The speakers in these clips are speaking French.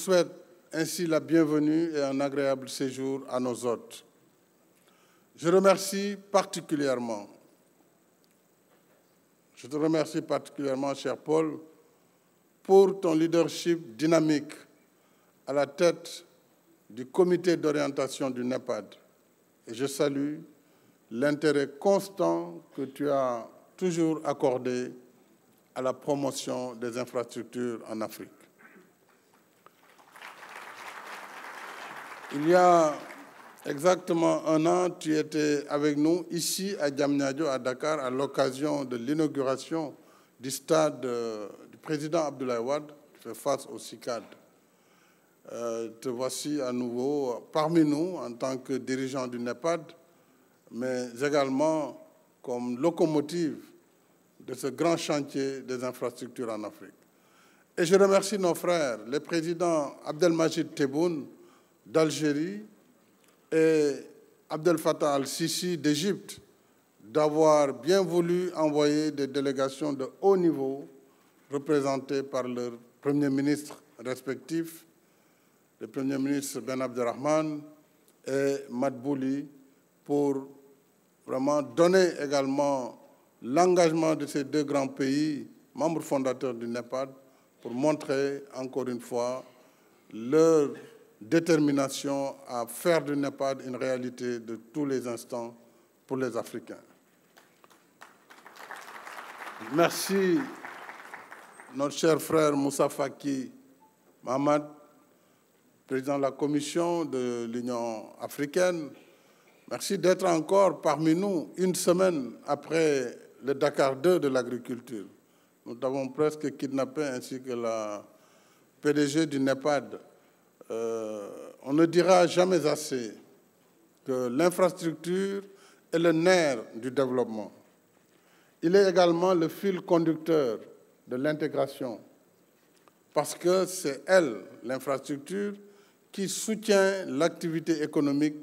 souhaite ainsi la bienvenue et un agréable séjour à nos hôtes. Je te remercie particulièrement, cher Paul, pour ton leadership dynamique à la tête du comité d'orientation du NEPAD. Et je salue l'intérêt constant que tu as toujours accordé à la promotion des infrastructures en Afrique. Il y a exactement un an, tu étais avec nous ici à Diamniadio, à Dakar, à l'occasion de l'inauguration du stade du président Abdoulaye Wade, qui fait face au CICAD. Te voici à nouveau parmi nous en tant que dirigeant du NEPAD, mais également comme locomotive de ce grand chantier des infrastructures en Afrique. Et je remercie nos frères, les présidents Abdelmajid Tebboune d'Algérie et Abdel Fattah al-Sisi d'Égypte, d'avoir bien voulu envoyer des délégations de haut niveau représentées par leurs premiers ministres respectifs, le Premier ministre Ben Abdelrahman et Madbouli, pour vraiment donner également l'engagement de ces deux grands pays, membres fondateurs du NEPAD, pour montrer encore une fois leur détermination à faire du NEPAD une réalité de tous les instants pour les Africains. Merci, notre cher frère Moussa Faki Mahamad, président de la Commission de l'Union africaine. Merci d'être encore parmi nous une semaine après le Dakar 2 de l'agriculture. Nous t'avons presque kidnappé ainsi que la PDG du NEPAD. On ne dira jamais assez que l'infrastructure est le nerf du développement. Il est également le fil conducteur de l'intégration, parce que c'est elle, l'infrastructure, qui soutient l'activité économique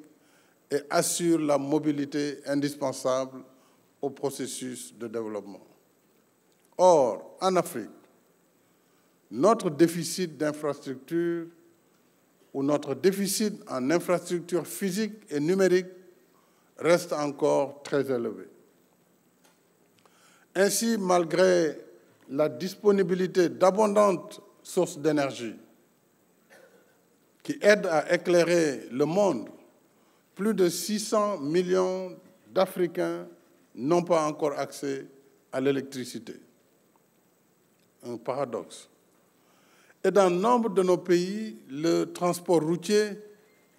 et assure la mobilité indispensable au processus de développement. Or, en Afrique, notre déficit d'infrastructures où notre déficit en infrastructures physiques et numériques reste encore très élevé. Ainsi, malgré la disponibilité d'abondantes sources d'énergie qui aident à éclairer le monde, plus de 600 millions d'Africains n'ont pas encore accès à l'électricité. Un paradoxe. Et dans nombre de nos pays, le transport routier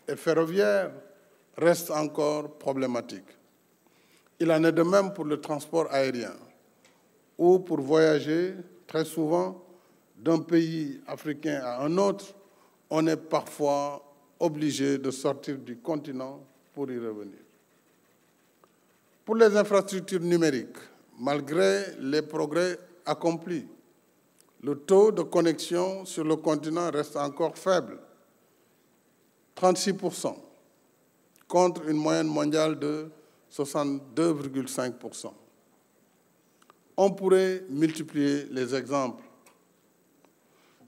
et ferroviaire reste encore problématique. Il en est de même pour le transport aérien, où pour voyager, très souvent, d'un pays africain à un autre, on est parfois obligé de sortir du continent pour y revenir. Pour les infrastructures numériques, malgré les progrès accomplis, le taux de connexion sur le continent reste encore faible, 36%, contre une moyenne mondiale de 62,5%. On pourrait multiplier les exemples.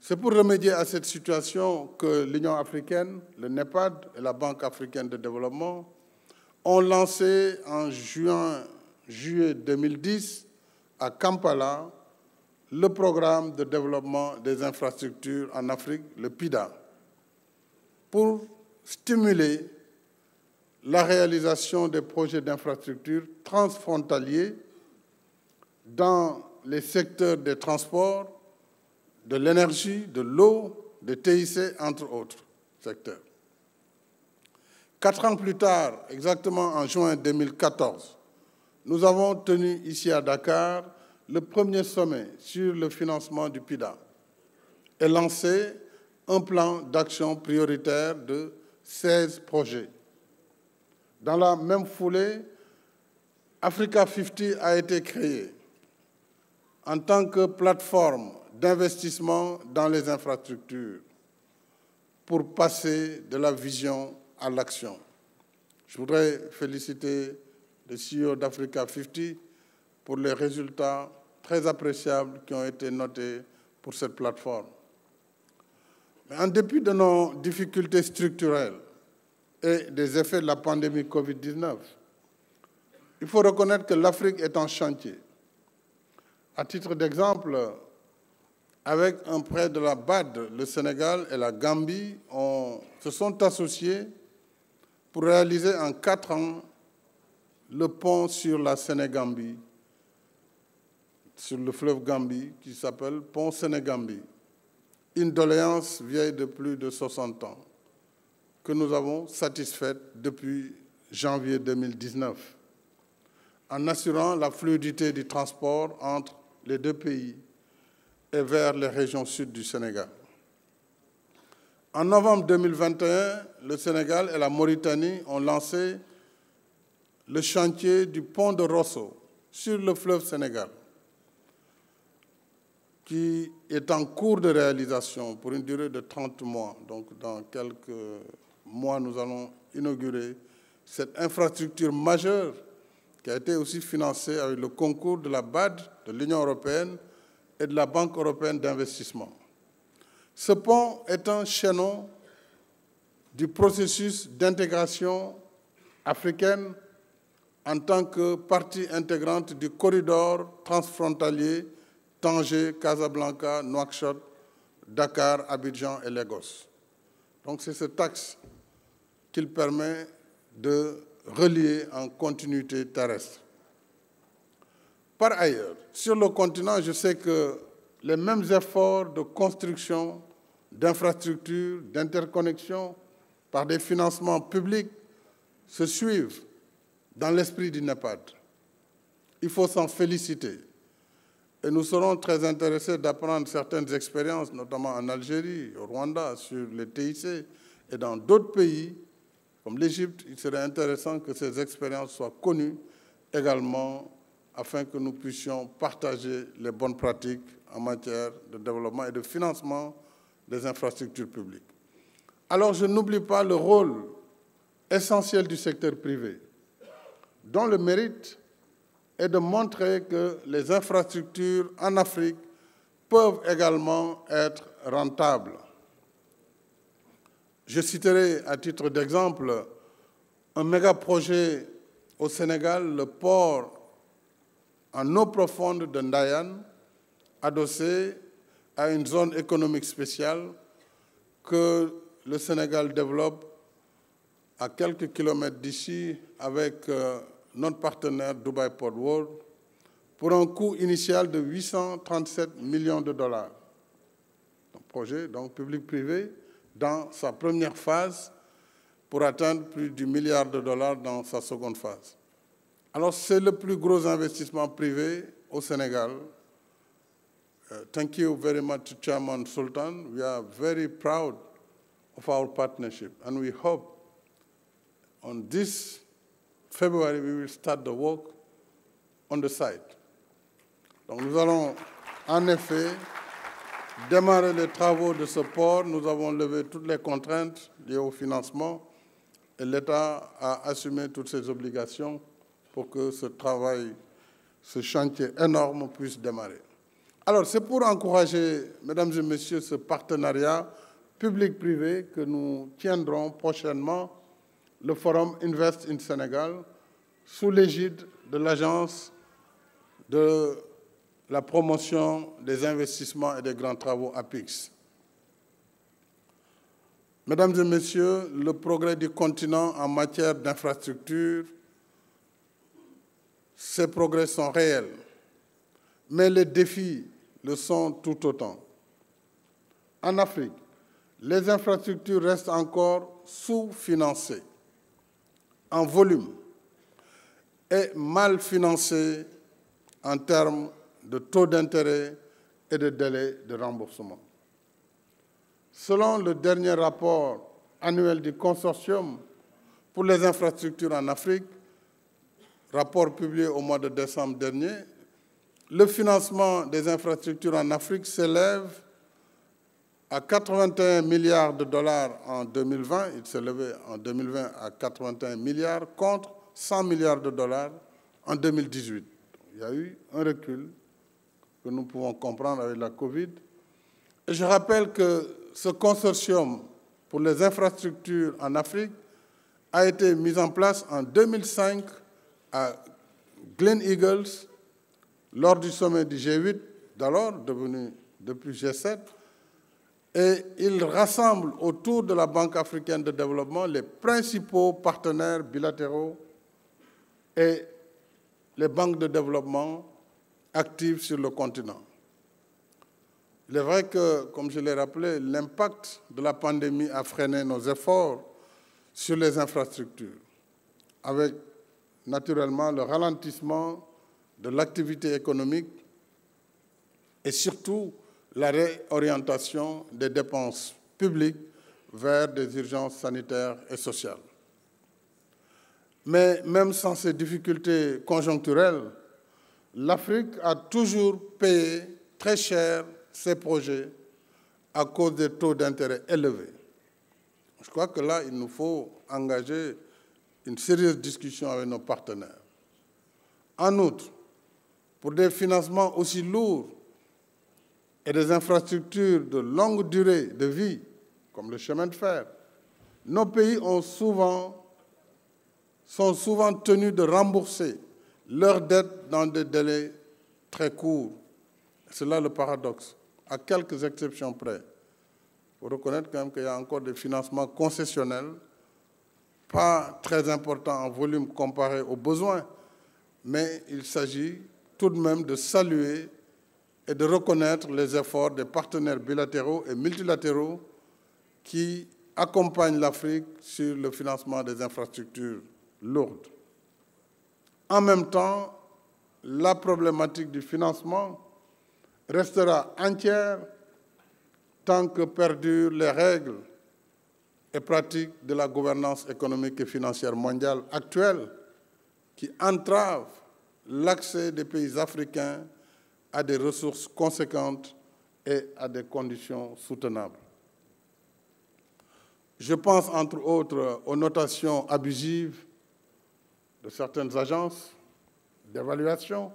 C'est pour remédier à cette situation que l'Union africaine, le NEPAD et la Banque africaine de développement ont lancé en juillet 2010 à Kampala le programme de développement des infrastructures en Afrique, le PIDA, pour stimuler la réalisation des projets d'infrastructures transfrontaliers dans les secteurs des transports, de l'énergie, de l'eau, des TIC, entre autres secteurs. 4 ans plus tard, exactement en juin 2014, nous avons tenu ici à Dakar le premier sommet sur le financement du PIDA et lancé un plan d'action prioritaire de 16 projets. Dans la même foulée, Africa 50 a été créé en tant que plateforme d'investissement dans les infrastructures pour passer de la vision à l'action. Je voudrais féliciter le CEO d'Africa 50 pour les résultats très appréciables qui ont été notés pour cette plateforme. Mais en dépit de nos difficultés structurelles et des effets de la pandémie Covid-19, il faut reconnaître que l'Afrique est en chantier. À titre d'exemple, avec un prêt de la BAD, le Sénégal et la Gambie se sont associés pour réaliser en 4 ans le pont sur la Sénégambie, sur le fleuve Gambie, qui s'appelle Pont Sénégambie. Une doléance vieille de plus de 60 ans, que nous avons satisfaite depuis janvier 2019, en assurant la fluidité du transport entre les deux pays et vers les régions sud du Sénégal. En novembre 2021, le Sénégal et la Mauritanie ont lancé le chantier du pont de Rosso sur le fleuve Sénégal, qui est en cours de réalisation pour une durée de 30 mois. Donc, dans quelques mois, nous allons inaugurer cette infrastructure majeure qui a été aussi financée avec le concours de la BAD, de l'Union européenne et de la Banque européenne d'investissement. Ce pont est un chaînon du processus d'intégration africaine en tant que partie intégrante du corridor transfrontalier Tanger, Casablanca, Nouakchott, Dakar, Abidjan et Lagos. Donc c'est cet axe qu'il permet de relier en continuité terrestre. Par ailleurs, sur le continent, je sais que les mêmes efforts de construction, d'infrastructures, d'interconnexion par des financements publics se suivent dans l'esprit du NEPAD. Il faut s'en féliciter. Et nous serons très intéressés d'apprendre certaines expériences, notamment en Algérie, au Rwanda, sur les TIC et dans d'autres pays, comme l'Égypte. Il serait intéressant que ces expériences soient connues également afin que nous puissions partager les bonnes pratiques en matière de développement et de financement des infrastructures publiques. Alors, je n'oublie pas le rôle essentiel du secteur privé, dont le mérite est de montrer que les infrastructures en Afrique peuvent également être rentables. Je citerai à titre d'exemple un méga-projet au Sénégal, le port en eau profonde de Ndayane, adossé à une zone économique spéciale que le Sénégal développe à quelques kilomètres d'ici avec notre partenaire Dubai Port World pour un coût initial de 837 millions de dollars. Un projet donc public-privé dans sa première phase pour atteindre plus du milliard de dollars dans sa seconde phase. Alors c'est le plus gros investissement privé au Sénégal. Thank you very much, Chairman Sultan. We are very proud of our partnership and we hope on this February, we will start the work on the site. Donc nous allons en effet démarrer les travaux de ce port. Nous avons levé toutes les contraintes liées au financement et l'État a assumé toutes ses obligations pour que ce travail, ce chantier énorme puisse démarrer. Alors c'est pour encourager, mesdames et messieurs, ce partenariat public-privé que nous tiendrons prochainement le forum Invest in Sénégal sous l'égide de l'Agence de la promotion des investissements et des grands travaux APIX. Mesdames et messieurs, le progrès du continent en matière d'infrastructure, ces progrès sont réels, mais les défis le sont tout autant. En Afrique, les infrastructures restent encore sous-financées en volume et mal financées en termes de taux d'intérêt et de délai de remboursement. Selon le dernier rapport annuel du Consortium pour les infrastructures en Afrique, rapport publié au mois de décembre dernier, le financement des infrastructures en Afrique s'élève à 81 milliards de dollars en 2020, il s'est levé en 2020 à 81 milliards contre 100 milliards de dollars en 2018. Il y a eu un recul que nous pouvons comprendre avec la Covid. Et je rappelle que ce consortium pour les infrastructures en Afrique a été mis en place en 2005 à Glen Eagles lors du sommet du G8, d'alors devenu depuis G7, et il rassemble autour de la Banque africaine de développement les principaux partenaires bilatéraux et les banques de développement actives sur le continent. Il est vrai que, comme je l'ai rappelé, l'impact de la pandémie a freiné nos efforts sur les infrastructures, avec naturellement le ralentissement de l'activité économique et surtout la réorientation des dépenses publiques vers des urgences sanitaires et sociales. Mais même sans ces difficultés conjoncturelles, l'Afrique a toujours payé très cher ses projets à cause des taux d'intérêt élevés. Je crois que là, il nous faut engager une sérieuse discussion avec nos partenaires. En outre, pour des financements aussi lourds et des infrastructures de longue durée de vie, comme le chemin de fer, nos pays sont souvent tenus de rembourser leurs dettes dans des délais très courts. C'est là le paradoxe, à quelques exceptions près. Il faut reconnaître quand même qu'il y a encore des financements concessionnels, pas très importants en volume comparé aux besoins, mais il s'agit tout de même de saluer et de reconnaître les efforts des partenaires bilatéraux et multilatéraux qui accompagnent l'Afrique sur le financement des infrastructures lourdes. En même temps, la problématique du financement restera entière tant que perdurent les règles et pratiques de la gouvernance économique et financière mondiale actuelle qui entravent l'accès des pays africains à des ressources conséquentes et à des conditions soutenables. Je pense entre autres aux notations abusives de certaines agences d'évaluation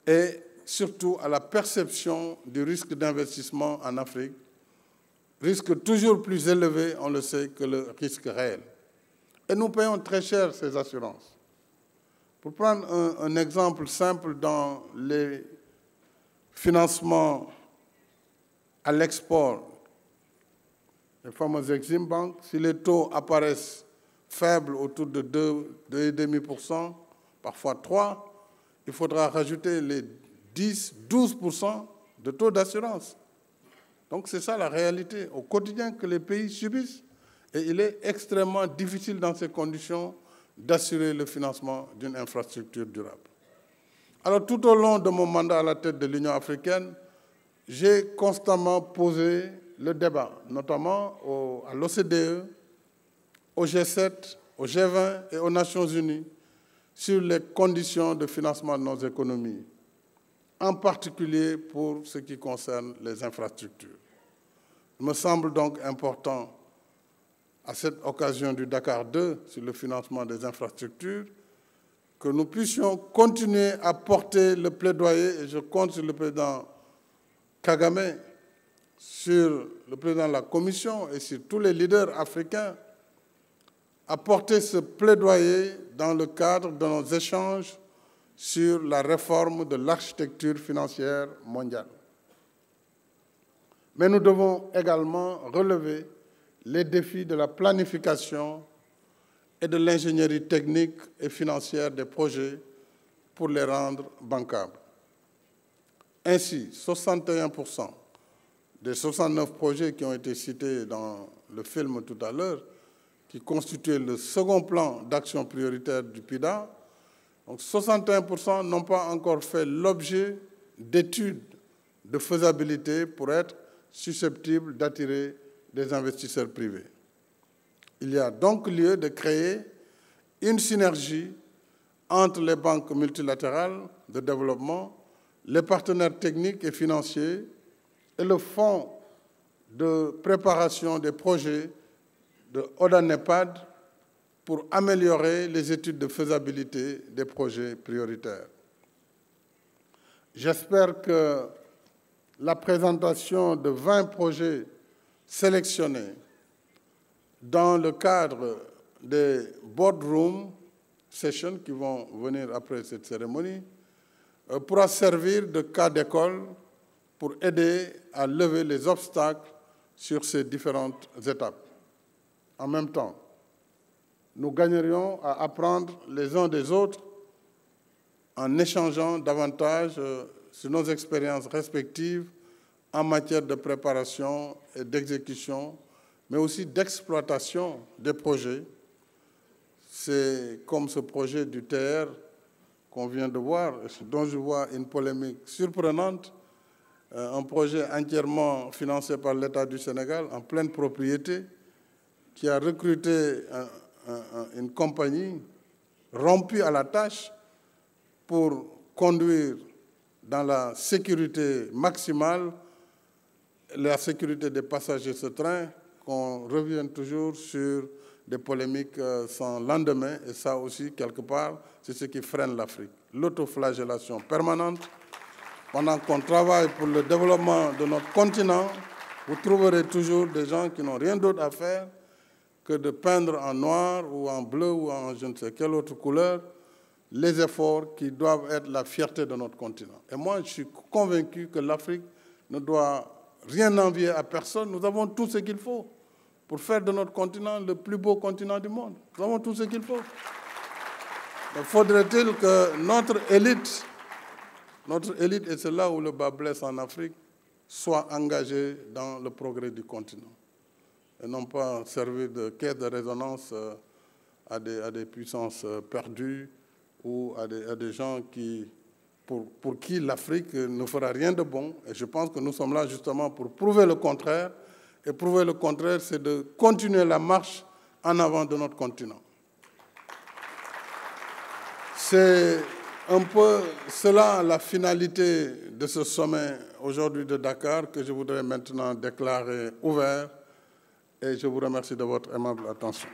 et surtout à la perception du risque d'investissement en Afrique, risque toujours plus élevé, on le sait, que le risque réel. Et nous payons très cher ces assurances. Pour prendre un exemple simple dans les financements à l'export, les fameux Exim Bank, si les taux apparaissent faibles autour de 2,5%, parfois 3%, il faudra rajouter les 10-12% de taux d'assurance. Donc c'est ça la réalité au quotidien que les pays subissent. Et il est extrêmement difficile dans ces conditions d'assurer le financement d'une infrastructure durable. Alors tout au long de mon mandat à la tête de l'Union africaine, j'ai constamment posé le débat, notamment à l'OCDE, au G7, au G20 et aux Nations Unies, sur les conditions de financement de nos économies, en particulier pour ce qui concerne les infrastructures. Il me semble donc important, à cette occasion du Dakar 2 sur le financement des infrastructures, que nous puissions continuer à porter le plaidoyer, et je compte sur le président Kagame, sur le président de la Commission et sur tous les leaders africains, à porter ce plaidoyer dans le cadre de nos échanges sur la réforme de l'architecture financière mondiale. Mais nous devons également relever les défis de la planification et de l'ingénierie technique et financière des projets pour les rendre bancables. Ainsi, 61% des 69 projets qui ont été cités dans le film tout à l'heure, qui constituaient le second plan d'action prioritaire du PIDA, donc 61% n'ont pas encore fait l'objet d'études de faisabilité pour être susceptibles d'attirer des investisseurs privés. Il y a donc lieu de créer une synergie entre les banques multilatérales de développement, les partenaires techniques et financiers et le fonds de préparation des projets de ODA-NEPAD pour améliorer les études de faisabilité des projets prioritaires. J'espère que la présentation de 20 projets sélectionnés dans le cadre des boardroom sessions qui vont venir après cette cérémonie pourra servir de cas d'école pour aider à lever les obstacles sur ces différentes étapes. En même temps, nous gagnerions à apprendre les uns des autres en échangeant davantage sur nos expériences respectives en matière de préparation et d'exécution, mais aussi d'exploitation des projets. C'est comme ce projet du TR qu'on vient de voir, dont je vois une polémique surprenante, un projet entièrement financé par l'État du Sénégal, en pleine propriété, qui a recruté une compagnie rompue à la tâche pour conduire dans la sécurité maximale, la sécurité des passagers de ce train, qu'on revienne toujours sur des polémiques sans lendemain. Et ça aussi, quelque part, c'est ce qui freine l'Afrique. L'autoflagellation permanente. Pendant qu'on travaille pour le développement de notre continent, vous trouverez toujours des gens qui n'ont rien d'autre à faire que de peindre en noir ou en bleu ou en je ne sais quelle autre couleur les efforts qui doivent être la fierté de notre continent. Et moi, je suis convaincu que l'Afrique ne doit rien envier à personne. Nous avons tout ce qu'il faut pour faire de notre continent le plus beau continent du monde. Nous avons tout ce qu'il faut. Mais faudrait-il que notre élite, et c'est là où le bas blesse en Afrique, soit engagée dans le progrès du continent et non pas servir de caisse de résonance à des puissances perdues ou à des gens pour qui l'Afrique ne fera rien de bon. Et je pense que nous sommes là justement pour prouver le contraire. Et prouver le contraire, c'est de continuer la marche en avant de notre continent. C'est un peu cela la finalité de ce sommet aujourd'hui de Dakar que je voudrais maintenant déclarer ouvert. Et je vous remercie de votre aimable attention.